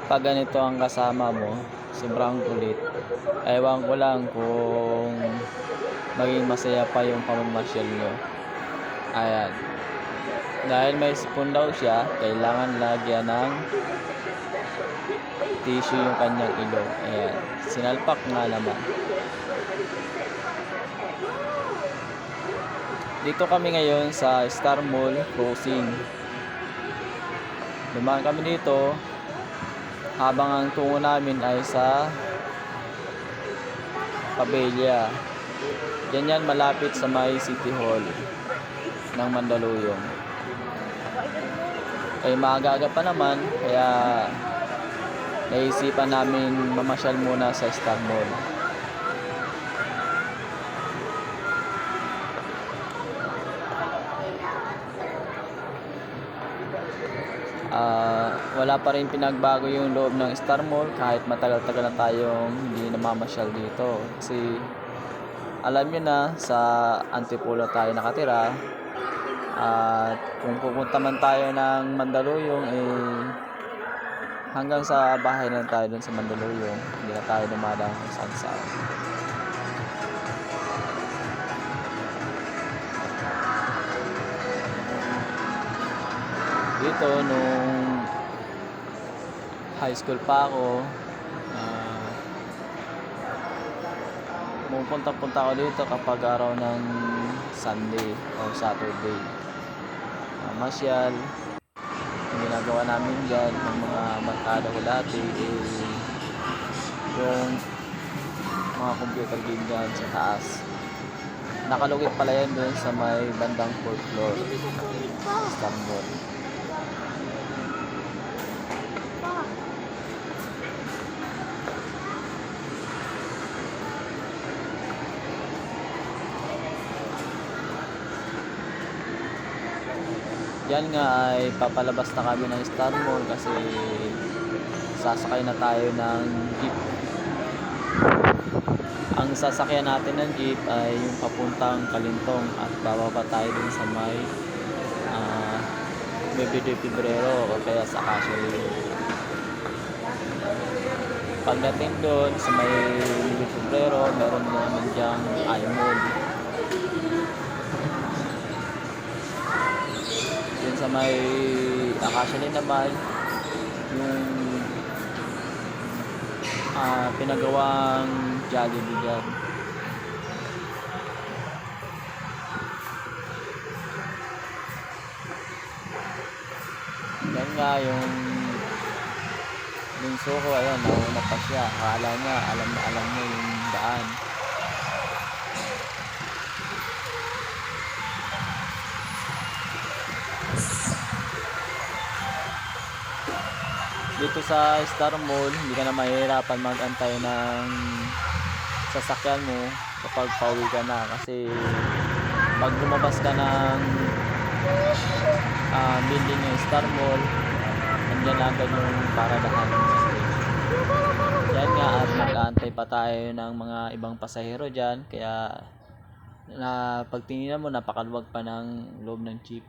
pag ganito ang kasama mo, sobrang kulit. Ewan ko lang kung maging masaya pa yung pamamasyal nyo. Ayan. Dahil may sipon daw siya, kailangan lagyan ng tissue yung kanyang ilong. Ayan. Sinalpak nga naman. Dito kami ngayon sa Star Mall Crossing. Dumaan kami dito habang ang tungo namin ay sa Pabella. Yan malapit sa may City Hall ng Mandaluyong. Ay maaga pa naman, kaya naisipan namin mamasyal muna sa Star Mall. Wala pa rin pinagbago yung loob ng Star Mall kahit matagal-tagal na tayong hindi namamasyal dito. Kasi alam nyo na, sa Antipolo tayo nakatira. At kung pupunta man tayo ng Mandaluyong, hanggang sa bahay na tayo dun sa Mandaluyong. Hindi na tayo dumadaan kung saan. Dito nung high school pa ako, pupunta ako dito kapag araw ng Sunday o Saturday. Masyal. Yung ginagawa namin dyan ng mga barkada ko dati, yung mga computer game dyan sa taas. Nakalugit pala yan dun sa may bandang 4th floor Star Mall. Yan nga ay papalabas na kami ng Star Mall kasi sasakay na tayo ng jeep. Ang sasakyan natin ng jeep ay yung papuntang Kalintong at bababa tayo dun sa may Bebe Pebrero o kaya sa Acacia. Pagdating doon sa may Bebe Pebrero, meron naman diyang iMall. Yun sa may Acacia naman, yung pinagawang Jollibee dyan. Yan nga yung bunso ko, ayan, nauna pa siya. Akala niya, alam niya yung daan. Dito sa Star Mall, hindi ka na mahihirapan mag-antay ng sasakyan mo kapag pauwi ka na, kasi pag lumabas ka ng building ng Star Mall, andyan na agad yung paradahan ng sasakyan. Yan nga, at mag-aantay pa tayo ng mga ibang pasahero dyan, kaya pagtingin mo, napakaluwag pa ng loob ng jeep.